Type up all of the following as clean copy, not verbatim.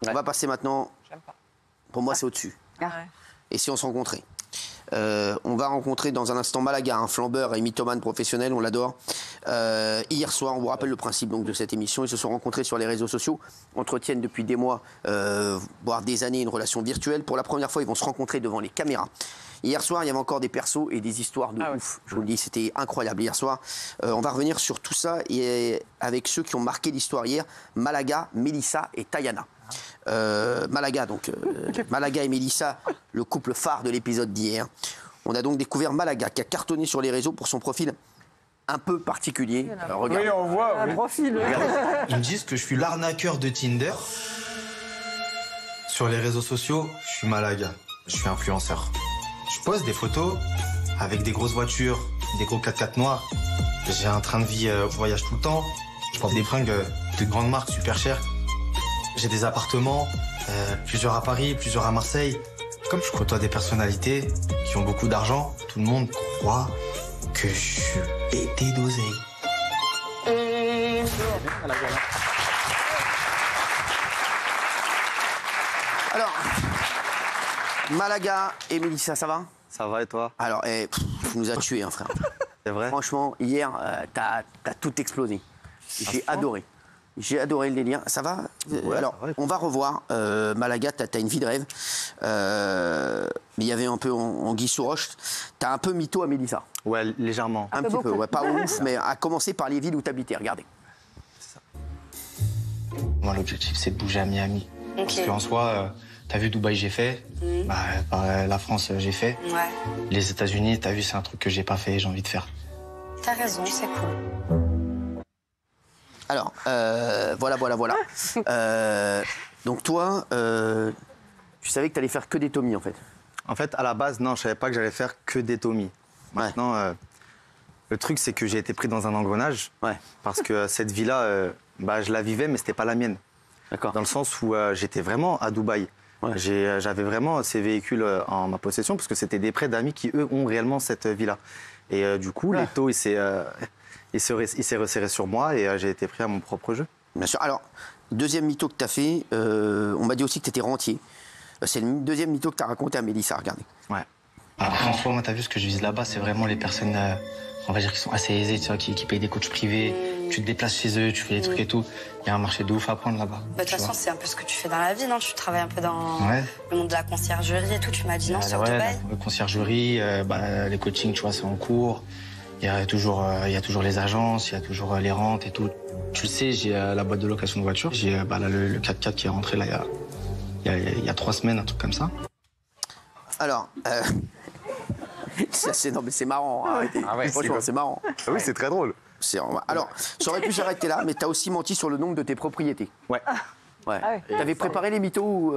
On va passer maintenant. J'aime pas. Pour moi, c'est au-dessus. Ouais. Et si on se rencontrait on va rencontrer dans un instant Malaga, un flambeur et mythomane professionnel, on l'adore. Hier soir, on vous rappelle le principe donc, de cette émission, ils se sont rencontrés sur les réseaux sociaux, entretiennent depuis des mois, voire des années, une relation virtuelle. Pour la première fois, ils vont se rencontrer devant les caméras. Hier soir, il y avait encore des persos et des histoires de ouf. Je vous le dis, c'était incroyable hier soir. On va revenir sur tout ça et avec ceux qui ont marqué l'histoire hier, Malaga, Mélissa et Tayana. Malaga et Mélissa, le couple phare de l'épisode d'hier. On a donc découvert Malaga qui a cartonné sur les réseaux pour son profil un peu particulier. Oui, on voit. Un profil. Ils me disent que je suis l'arnaqueur de Tinder. Sur les réseaux sociaux, je suis Malaga. Je suis influenceur. Je pose des photos avec des grosses voitures, des gros 4x4 noirs. J'ai un train de vie voyage tout le temps. Je porte des fringues de grandes marques super chères. J'ai des appartements, plusieurs à Paris, plusieurs à Marseille. Comme je côtoie des personnalités qui ont beaucoup d'argent, tout le monde croit que je suis pété d'oseille. Alors, Malaga et Mélissa, ça va? Ça va et toi? Alors, tu nous as tués, hein, frère. C'est vrai? Franchement, hier, t'as tout explosé. J'ai adoré. J'ai adoré le délire. Ça va? Alors, ça va. on va revoir. Malaga, t'as une vie de rêve. Mais il y avait un peu Anguille sous roche. T'as un peu mytho à Mélissa. Ouais, légèrement. Un petit peu, ouais, pas ouf, mais à commencer par les villes où t'habitais. Regardez. Moi, l'objectif, c'est de bouger à Miami. Parce qu'en soi, t'as vu Dubaï, j'ai fait. La France, j'ai fait. Ouais. Les États-Unis, t'as vu, c'est un truc que j'ai pas fait, j'ai envie de faire. T'as raison, c'est cool. Alors, voilà. Donc toi, tu savais que t'allais faire que des Tommy, en fait. En fait, à la base, non, je savais pas que j'allais faire que des Tommy. Maintenant, le truc, c'est que j'ai été pris dans un engrenage. Ouais. Parce que cette vie-là, je la vivais, mais c'était pas la mienne. D'accord. Dans le sens où j'étais vraiment à Dubaï. Ouais. J'avais vraiment ces véhicules en ma possession, parce que c'était des prêts d'amis qui, eux, ont réellement cette vie-là. Et du coup, l'étau, il s'est resserré sur moi et j'ai été pris à mon propre jeu. Bien sûr. Alors, deuxième mytho que tu as fait, on m'a dit aussi que tu étais rentier. C'est le deuxième mytho que tu as raconté à Mélissa, regardez. Ouais. Après, en soi, moi, t'as vu, ce que je vise là-bas, c'est vraiment les personnes, on va dire, qui sont assez aisées, tu vois, qui payent des coachs privés. Tu te déplaces chez eux, tu fais des trucs et tout. Il y a un marché de ouf à prendre là-bas. De toute façon, c'est un peu ce que tu fais dans la vie, non? Tu travailles un peu dans Ouais. le monde de la conciergerie et tout. Tu m'as dit non sur Dubaï. La conciergerie, les coachings, tu vois, c'est en cours. Il y a toujours les agences, il y a toujours les rentes et tout. Tu le sais, j'ai la boîte de location de voiture. J'ai le 4x4 qui est rentré là il y a 3 semaines, un truc comme ça. Alors, non mais c'est marrant. Arrêtez. Franchement, c'est marrant. Ah oui, c'est très drôle. Alors, j'aurais pu s'arrêter là, mais tu as aussi menti sur le nombre de tes propriétés. Ouais. Ouais. Ah ouais. T'avais préparé les mythos ou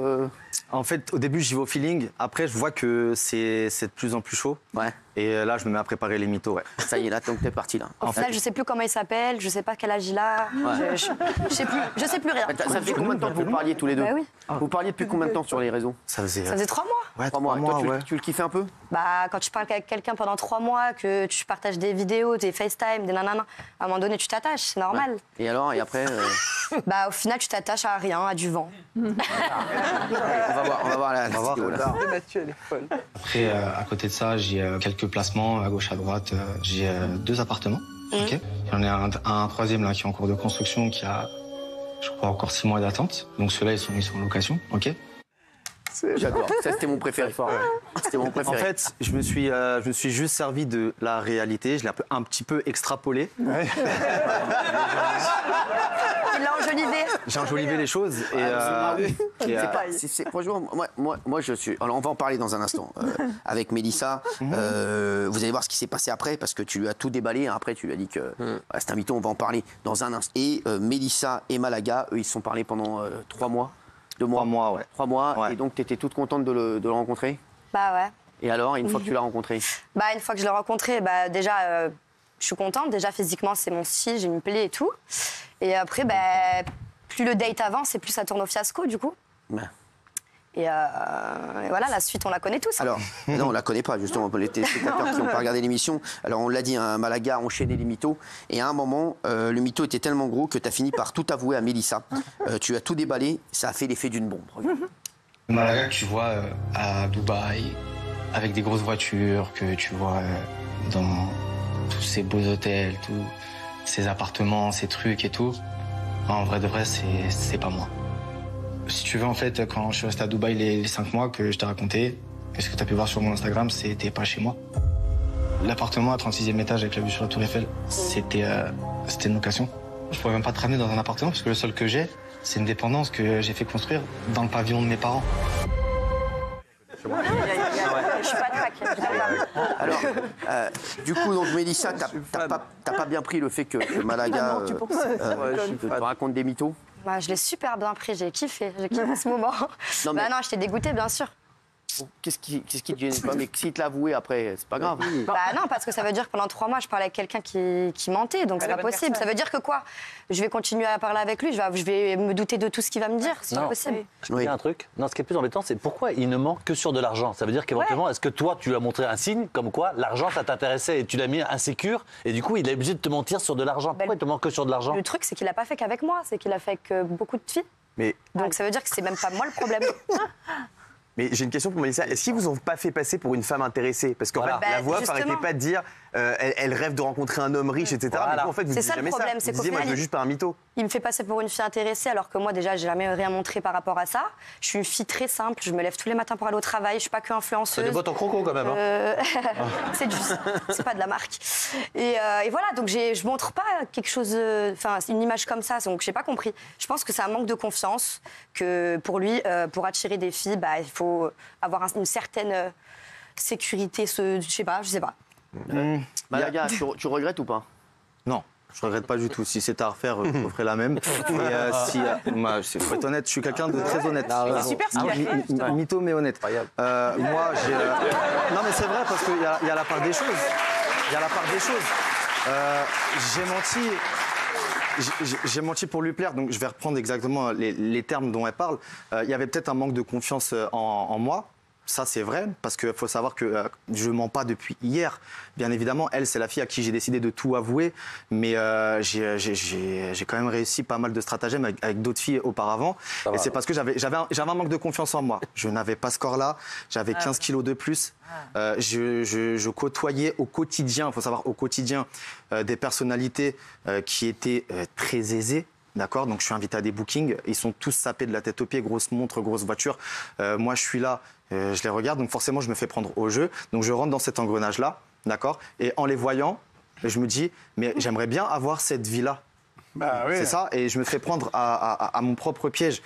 En fait, au début, j'y vais au feeling. Après, je vois que c'est de plus en plus chaud. Ouais. Et là, je me mets à préparer les mythos, ouais. Ça y est, là, donc t'es parti là. Au final, je sais plus comment il s'appelle, je sais pas quel âge il a. Ouais. Je sais plus rien. Ça fait combien de temps que vous parliez tous les deux? Bah oui. Vous parliez depuis combien de temps sur les réseaux? Ça faisait... Ça faisait 3 mois. Ouais, 3 mois. Toi, ouais. tu le kiffais un peu? Bah, quand tu parles avec quelqu'un pendant 3 mois, que tu partages des vidéos, des FaceTime, des nanana, à un moment donné, tu t'attaches, c'est normal. Et alors, et après Bah, au final, tu t'attaches à rien, à du vent. on va voir la vidéo là. Mathieu, elle est folle. Après, à côté de ça, j'ai quelques placements à gauche, à droite. J'ai 2 appartements. Ok. J'en ai un troisième là qui est en cours de construction, qui a, je crois, encore 6 mois d'attente. Donc ceux-là, ils sont en location. Ok. J'adore. Ça, c'était mon préféré. C'était mon En préféré. fait, je me suis juste servi de la réalité. Je l'ai un petit peu extrapolé. Il l'a enjolivé. J'ai enjolivé les choses. Franchement, moi, je suis. Alors, on va en parler dans un instant avec Mélissa. Vous allez voir ce qui s'est passé après, parce que tu lui as tout déballé. Hein. Après, tu lui as dit que c'est un mytho. On va en parler dans un instant. Et Mélissa et Malaga, eux, ils se sont parlé pendant 3 mois. 2 mois. 3 mois, ouais. 3 mois. Ouais. Et donc, tu étais toute contente de le rencontrer? Bah ouais. Et alors, une fois que tu l'as rencontré? Bah, une fois que je l'ai rencontré, bah, déjà, je suis contente. Déjà, physiquement, c'est mon style, j'ai une plaie et tout. Et après, bah, plus le date avance et plus ça tourne au fiasco, du coup. Ouais. Et voilà, la suite, on la connaît tous. Alors, non, on la connaît pas, justement, pour les téléspectateurs qui n'ont pas regardé l'émission. Alors, on l'a dit, un Malaga a enchaîné les mythos. Et à un moment, le mytho était tellement gros que tu as fini par tout avouer à Mélissa. Tu as tout déballé, ça a fait l'effet d'une bombe. Regarde. Le Malaga que tu vois à Dubaï, avec des grosses voitures, que tu vois dans tous ces beaux hôtels, tous ces appartements, ces trucs et tout, en vrai de vrai, c'est pas moi. Si tu veux, en fait, quand je suis resté à Dubaï les 5 mois que je t'ai raconté, ce que tu as pu voir sur mon Instagram, c'était pas chez moi. L'appartement à 36e étage avec la vue sur la Tour Eiffel, c'était une location. Je pourrais même pas te ramener dans un appartement parce que le seul que j'ai, c'est une dépendance que j'ai fait construire dans le pavillon de mes parents. Je suis pas track. Alors, du coup, donc, Mélissa, t'as pas bien pris le fait que Malaga te raconte des mythos? Bah, je l'ai super bien pris, j'ai kiffé ce moment. Non, mais- Bah non, j'étais dégoûtée, bien sûr. Qu'est-ce qui te gêne pas? Mais s'il te l'a avoué après, c'est pas grave. Bah non, parce que ça veut dire que pendant 3 mois, je parlais avec quelqu'un qui mentait, donc c'est pas possible. Ça veut dire que quoi? Je vais continuer à parler avec lui, je vais me douter de tout ce qu'il va me dire, c'est pas possible. Je peux dire un truc. Non, ce qui est plus embêtant, c'est pourquoi il ne ment que sur de l'argent. Ça veut dire qu'éventuellement, est-ce que toi, tu lui as montré un signe comme quoi l'argent, ça t'intéressait et tu l'as mis insécure et du coup, il est obligé de te mentir sur de l'argent. Pourquoi il te ment que sur de l'argent? Le truc, c'est qu'il a pas fait qu'avec moi, c'est qu'il a fait avec beaucoup de filles. Mais, Donc ça veut dire que c'est même pas moi le problème. mais j'ai une question pour Mélissa. Est-ce qu'ils vous ont pas fait passer pour une femme intéressée? Parce qu'en Voilà. fait, la Bah, voix justement. arrêtait pas de dire elle rêve de rencontrer un homme riche, etc. Voilà. Mais vous, en fait, vous C'est disiez ça le jamais problème, ça. c'est Vous qu'au disiez, moi, je final, veux juste pas un mytho. Il me fait passer pour une fille intéressée alors que moi déjà j'ai jamais rien montré par rapport à ça. Je suis une fille très simple, je me lève tous les matins pour aller au travail, je suis pas que C'est influenceuse. des bottes en croco quand même. Hein. C'est c'est pas de la marque. Et voilà, donc je montre pas quelque chose, enfin une image comme ça, donc j'ai pas compris. Je pense que c'est un manque de confiance, que pour lui, pour attirer des filles, bah, il faut avoir une certaine sécurité, je sais pas. Malaga, tu regrettes ou pas? Non, je regrette pas du tout. Si c'était à refaire, je referais la même. Faut être honnête, je suis quelqu'un de très honnête. C'est super ce qu'il a fait. Mytho mais honnête. Moi, j'ai. Non mais c'est vrai parce qu'il y a la part des choses. Il y a la part des choses. J'ai menti pour lui plaire, donc je vais reprendre exactement les termes dont elle parle. Il y avait peut-être un manque de confiance en moi. Ça, c'est vrai, parce qu'il faut savoir que je mens pas depuis hier. Bien évidemment, elle, c'est la fille à qui j'ai décidé de tout avouer. Mais j'ai quand même réussi pas mal de stratagèmes avec d'autres filles auparavant. Et c'est parce que j'avais un manque de confiance en moi. Je n'avais pas ce corps-là. J'avais 15 kilos de plus. Je côtoyais au quotidien, il faut savoir, au quotidien, des personnalités qui étaient très aisées. D'accord, donc je suis invité à des bookings, ils sont tous sapés de la tête aux pieds, grosse montre, grosse voiture. Moi, je suis là, je les regarde, donc forcément, je me fais prendre au jeu. Donc je rentre dans cet engrenage-là, d'accord. Et en les voyant, je me dis, mais j'aimerais bien avoir cette vie-là. Bah, oui. C'est ça, et je me fais prendre à mon propre piège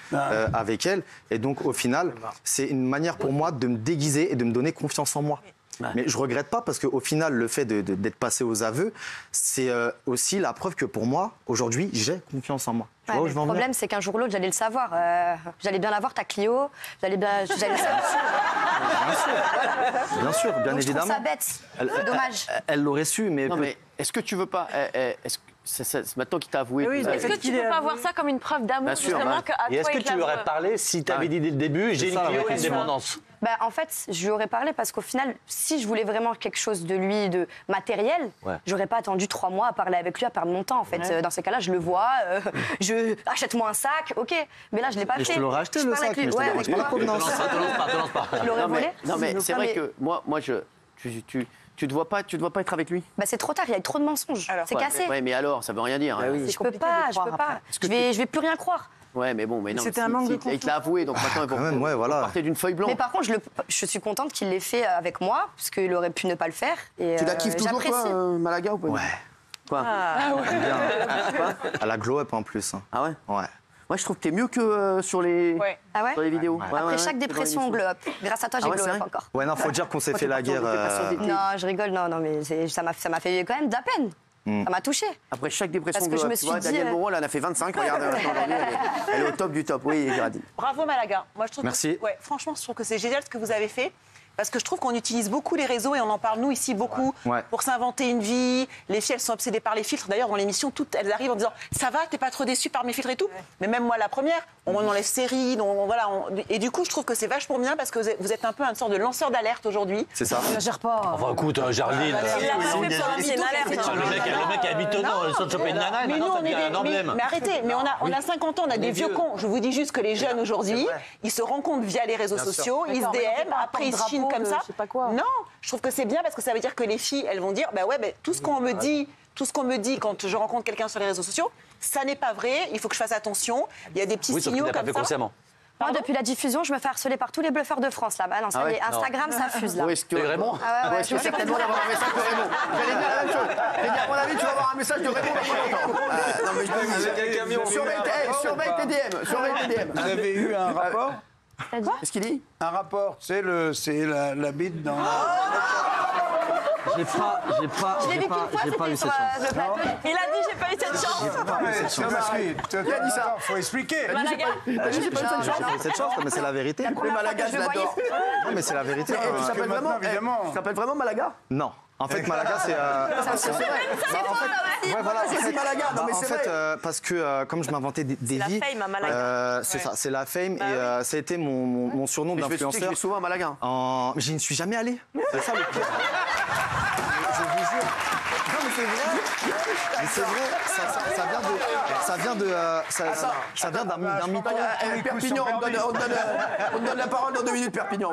avec elle. Et donc, au final, c'est une manière pour moi de me déguiser et de me donner confiance en moi. Mais je regrette pas parce qu'au final, le fait d'être passé aux aveux, c'est aussi la preuve que pour moi, aujourd'hui, j'ai confiance en moi. Tu vois où je veux en Le venir ? problème, c'est qu'un jour ou l'autre, j'allais le savoir. J'allais bien l'avoir, ta Clio. J'allais le savoir. Bien sûr, bien Donc, je trouve évidemment. ça bête. C'est dommage. Elle l'aurait su, mais... Non, mais est-ce que tu veux pas. C'est maintenant qu'il t'a avoué. Oui, tout ça. est-ce que tu peux pas voir ça comme une preuve d'amour, Bien sûr, justement, bah. qu'à Et est-ce toi, que il tu lui t'avoue- aurais parlé si tu avais dit dès le début, j'ai une ça, la Clio et vraie une question. dépendance? Bah, en fait, je lui aurais parlé parce qu'au final, si je voulais vraiment quelque chose de lui, de matériel, j'aurais pas attendu 3 mois à parler avec lui, à perdre mon temps. En fait, dans ces cas-là, je le vois, achète-moi un sac, ok. Mais là, je l'ai pas Mais fait. je te l'aurais acheté, Je le parle sac, avec lui. mais je te Ouais, dérange avec pas la toi. provenance. Te lance pas. Je l'aurais volé. Non, mais c'est Non, vrai mais- que moi tu te vois pas être avec lui. Bah, c'est trop tard, il y a trop de mensonges. C'est cassé. Ouais, mais alors, ça veut rien dire. hein. Je peux pas, je peux pas. Je vais plus rien croire. Ouais, mais bon, mais non. C'était un manque de Il te l'a avoué, donc maintenant, quand même, ouais, voilà. vous partez d'une feuille blanche. Mais par contre, je suis contente qu'il l'ait fait avec moi, parce qu'il aurait pu ne pas le faire. Et, Tu la kiffes toujours, j'apprécie. toi, Malaga, ou pas? Ouais. Quoi? À la glow up en plus. Hein. Ah ouais? Ouais. Moi, je trouve que t'es mieux que sur les Ah ouais sur les vidéos. Ouais, Après ouais, chaque ouais, dépression, on dans glow up. Grâce à toi, j'ai Ah ouais, glow c'est up vrai encore. Ouais, non, faut dire qu'on s'est fait la guerre. Non, je rigole, non, mais ça m'a fait quand même de la peine. Ça m'a touché. Après chaque dépression, Parce que je me tu suis vois, dit, Danielle Moreau, elle en a fait 25. Regarde, elle est au top du top. Oui, Géraldine. Bravo Malaga. Moi, je trouve Merci. Que, ouais, franchement, je trouve que c'est génial ce que vous avez fait. Parce que je trouve qu'on utilise beaucoup les réseaux et on en parle nous ici beaucoup pour s'inventer une vie. Les filles, elles sont obsédées par les filtres. D'ailleurs, dans l'émission, toutes elles arrivent en disant ça va, t'es pas trop déçue par mes filtres et tout. Mais même moi, la première, on enlève série, voilà. Et du coup, je trouve que c'est vachement bien parce que vous êtes un peu une sorte de lanceur d'alerte aujourd'hui. C'est ça. Je gère pas. Enfin, écoute, Jarline. Le mec est mitonnant, sans choper une nana, mais nous, maintenant, on ça devient un emblème. mais arrêtez, mais on a 50 ans, on a des vieux cons. Je vous dis juste que les jeunes aujourd'hui, ils se rencontrent via les réseaux sociaux, ils se DM, après ils se chinent comme ça. Non, je trouve que c'est bien parce que ça veut dire que les filles, elles vont dire, bah ouais, tout ce qu'on me dit quand je rencontre quelqu'un sur les réseaux sociaux, ça n'est pas vrai, il faut que je fasse attention. Il y a des petits signaux comme ça. Consciemment. Moi, depuis la diffusion, je me fais harceler par tous les bluffeurs de France là-bas. Non, ça y est, Instagram, ça fuse là. Où est-ce que Raymond je vais certainement avoir un message de Raymond. J'allais dire la même chose. J'allais dire, à mon avis, tu vas avoir un message de Raymond dans pas longtemps. Non, mais je te dis, surveille tes DM. Surveille tes DM. Vous avez eu un rapport? Qu'est-ce qu'il dit? Un rapport, c'est la bite dans... J'ai pas eu cette chance. Il a dit j'ai pas eu cette chance. Qui a dit ça? Faut expliquer. Malaga. J'ai pas eu cette chance, mais c'est la vérité. Mais Malaga, je l'adore. Non, mais c'est la vérité. Tu s'appelles vraiment Malaga? Non. En fait, Malaga, c'est... C'est vrai. Ouais, voilà. C'est Malaga. Non, mais En c'est fait, vrai. parce que comme je m'inventais des vies... C'est la fame à Malaga. C'est ça, c'est la fame. Et ça a été mon surnom d'influenceur. Je vais souvent à Malaga. Mais je ne suis jamais allé. C'est ça le pire. Je vous jure. Non, mais c'est vrai. Mais c'est vrai. Ça vient d'un mytho. Perpignan, on te donne la parole dans 2 minutes, Perpignan.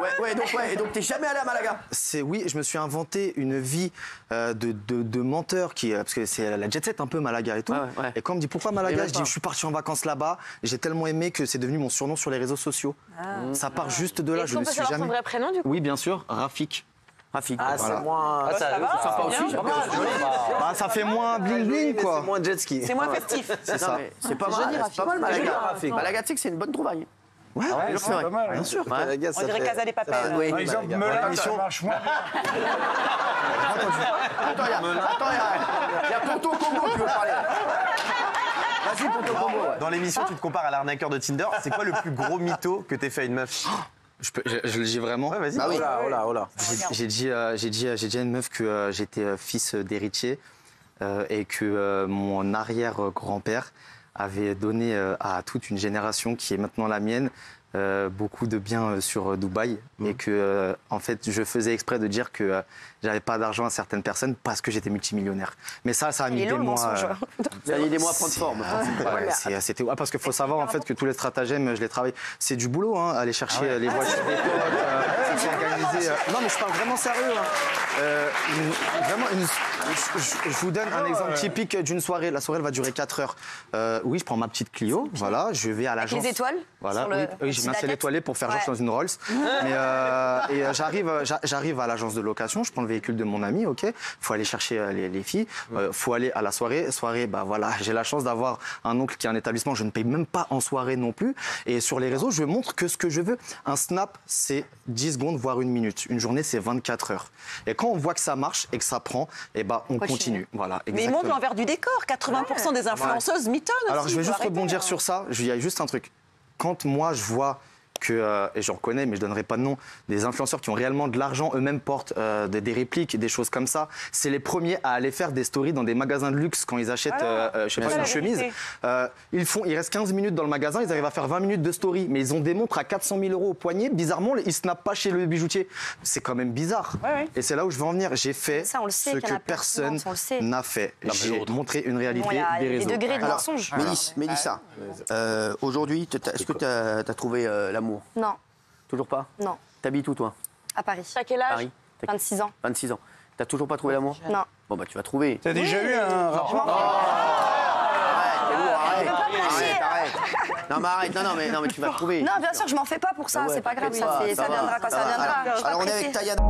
Et donc t'es jamais allé à Malaga? Oui, je me suis inventé une vie de menteur parce que c'est la jet set un peu Malaga et tout. Ouais. Et quand on me dit pourquoi Malaga, je dis je suis parti en vacances là-bas. J'ai tellement aimé que c'est devenu mon surnom sur les réseaux sociaux. Ça part juste de là. Est-ce qu'on peut savoir son vrai prénom du coup? Oui, bien sûr, Rafik. Ah, c'est moins... Ça va aussi. Ça fait moins bling bling quoi. C'est moins jet ski. C'est moins festif. C'est ça. C'est pas mal, Malaga. Malaga, tu sais que c'est une bonne trouvaille. Ouais, c'est pas mal. bien sûr. On dirait Casa des Papel. Par exemple, Melun, ça marche moins bien. Attends, il y a Ponto Combo qui veut parler. Vas-y, Ponto Combo. Dans l'émission, tu te compares à l'arnaqueur de Tinder. C'est quoi le plus gros mytho que t'aies fait à une meuf? Je le dis vraiment. Ouais, vas-y. Ah oui. Oh là. J'ai dit à une meuf que j'étais fils d'héritier et que mon arrière-grand-père avait donné à toute une génération qui est maintenant la mienne beaucoup de biens sur Dubaï et que en fait je faisais exprès de dire que j'avais pas d'argent à certaines personnes parce que j'étais multimillionnaire. Mais ça a mis des mois. Ça a mis des mois à prendre forme. C'était parce qu'il faut savoir en fait que tous les stratagèmes, je les travaille. C'est du boulot, hein, aller chercher les voitures des potes, s'organiser. Non mais je parle vraiment sérieux. Je vous donne un exemple typique d'une soirée. La soirée elle va durer 4 heures. Oui, je prends ma petite Clio. Voilà, je vais à l'agence. Avec les étoiles. Voilà. Oui, j'ai mis un ciel étoilé pour faire genre je suis dans une Rolls. Et j'arrive à l'agence de location. Je prends le véhicule de mon ami, ok. Faut aller chercher les filles. Faut aller à la soirée. Soirée, bah voilà, j'ai la chance d'avoir un oncle qui a un établissement. Je ne paye même pas en soirée non plus. Et sur les réseaux, je montre que ce que je veux. Un snap, c'est 10 secondes, voire 1 minute. Une journée, c'est 24 heures. Et quand on voit que ça marche et que ça prend, et bah on continue. Voilà. Mais il montre l'envers du décor. 80% des influenceuses mitonnent aussi. Alors je vais juste rebondir sur ça. Il y a juste un truc. Quand moi je vois que, et je reconnais, mais je donnerai pas de nom, des influenceurs qui ont réellement de l'argent, eux-mêmes portent des répliques, des choses comme ça. C'est les premiers à aller faire des stories dans des magasins de luxe quand ils achètent, je sais pas, une chemise. Il reste 15 minutes dans le magasin, ils arrivent à faire 20 minutes de story, mais ils ont des montres à 400 000 € au poignet. Bizarrement, ils snappent pas chez le bijoutier. C'est quand même bizarre. Et c'est là où je veux en venir. J'ai fait ce que personne n'a fait. J'ai montré une réalité des réseaux. Des degrés de mensonge. Mélissa, aujourd'hui, est-ce que tu as trouvé l'amour? Non. Toujours pas? Non. T'habites où, toi? À Paris. T'as quel âge? Paris. 26 ans. 26 ans. T'as toujours pas trouvé l'amour? Non. Bon, bah, tu vas trouver. T'as déjà eu un rapport? Arrête. Non, mais arrête. Non, mais tu vas trouver. Non, bien sûr, je m'en fais pas pour ça. C'est pas grave. Ça viendra quand ça viendra. Alors, on est avec Tayana.